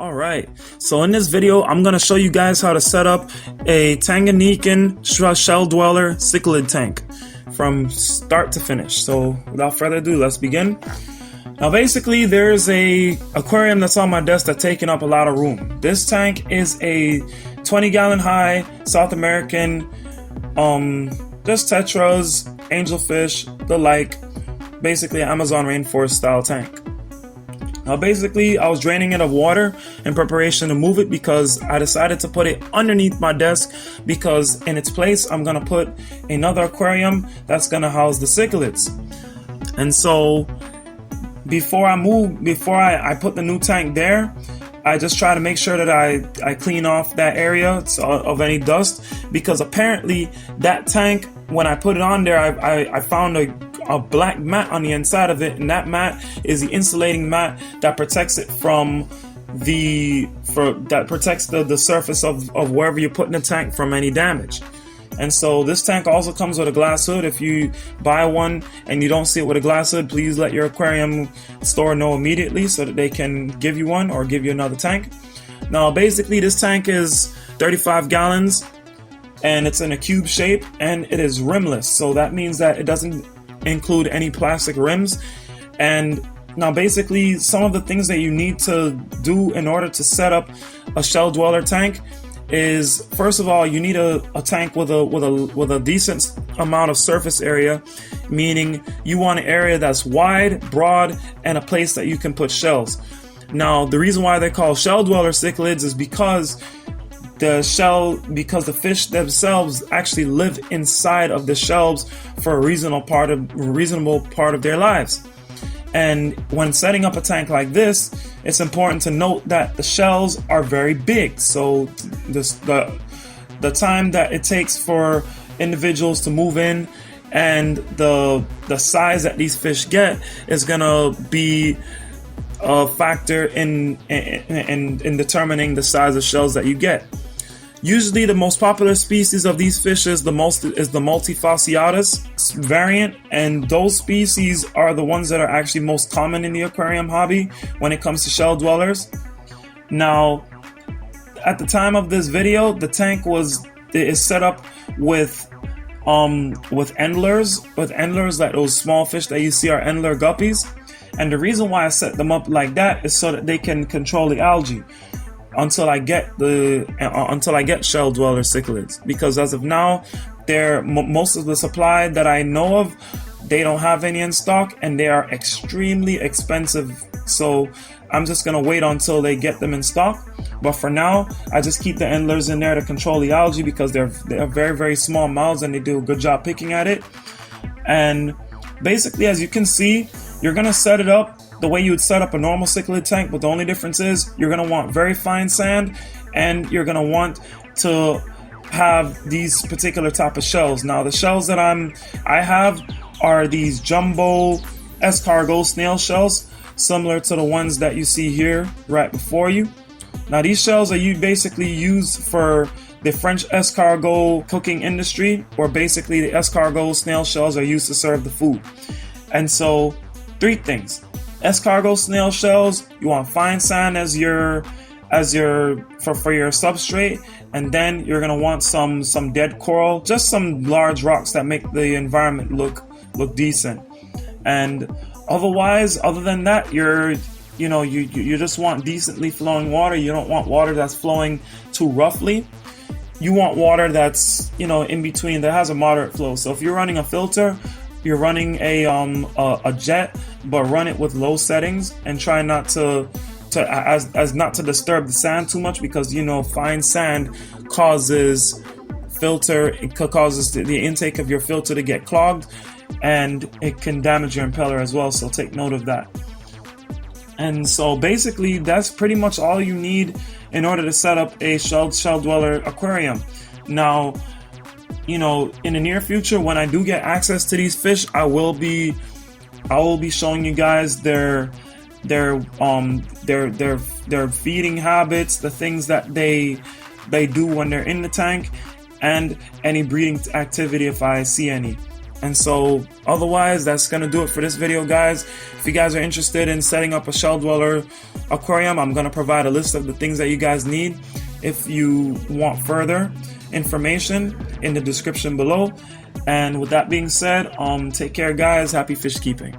Alright, so in this video, I'm going to show you guys how to set up a Tanganyikan Shelldweller Cichlid tank from start to finish. So without further ado, let's begin. Now basically, there's a aquarium that's on my desk that's taking up a lot of room. This tank is a 20-gallon high South American, just tetras, angelfish, the like, basically Amazon rainforest style tank. Now basically, I was draining it of water in preparation to move it because I decided to put it underneath my desk because in its place, I'm going to put another aquarium that's going to house the cichlids. And so before I put the new tank there, I just try to make sure that I clean off that area of any dust, because apparently that tank, when I put it on there, I found a black mat on the inside of it, and that mat is the insulating mat that protects it from the surface of wherever you're putting the tank from any damage. And so this tank also comes with a glass hood. If you buy one and you don't see it with a glass hood, please let your aquarium store know immediately so that they can give you one or give you another tank. Now basically, this tank is 35 gallons and it's in a cube shape and it is rimless, so that means that it doesn't include any plastic rims. And now basically, some of the things that you need to do in order to set up a Shelldweller tank is, first of all, you need a tank with a decent amount of surface area, meaning you want an area that's wide, broad, and a place that you can put shells. Now, the reason why they're called Shelldweller Cichlids is because the fish themselves actually live inside of the shells for a reasonable part of their lives. And when setting up a tank like this, it's important to note that the shells are very big. So the time that it takes for individuals to move in and the size that these fish get is gonna be a factor in determining the size of shells that you get. Usually the most popular species of these fish is the Multifasciatus variant, and those species are the ones that are actually most common in the aquarium hobby when it comes to shell dwellers. Now, at the time of this video, the tank is set up with endlers, like those small fish that you see are endler guppies. And the reason why I set them up like that is so that they can control the algae until I get Shelldweller Cichlids, because as of now, most of the supply that I know of, they don't have any in stock and they are extremely expensive. So I'm just gonna wait until they get them in stock. But for now, I just keep the endlers in there to control the algae because they're very, very small mouths and they do a good job picking at it. And basically, as you can see, you're gonna set it up the way you would set up a normal cichlid tank, but the only difference is you're going to want very fine sand and you're going to want to have these particular type of shells. Now the shells that I have are these jumbo Escargot snail shells, similar to the ones that you see here right before you. Now these shells are basically used for the French escargot cooking industry, or basically the escargot snail shells are used to serve the food. And so three things: escargot snail shells, you want fine sand for your substrate, and then you're gonna want some dead coral, just some large rocks that make the environment look decent. And otherwise, other than that, you just want decently flowing water. You don't want water that's flowing too roughly. You want water that's in between, that has a moderate flow. So if you're running a filter, you're running a jet, but run it with low settings and try not to disturb the sand too much, because fine sand causes the intake of your filter to get clogged, and it can damage your impeller as well. So take note of that. And so basically, that's pretty much all you need in order to set up a Shelldweller aquarium. Now, in the near future, when I do get access to these fish, I will be showing you guys their feeding habits, the things that they do when they're in the tank, and any breeding activity if I see any. And so otherwise, that's going to do it for this video, guys. If you guys are interested in setting up a Shelldweller aquarium, I'm going to provide a list of the things that you guys need. If you want further information, in the description below. And with that being said, take care, guys. Happy fish keeping.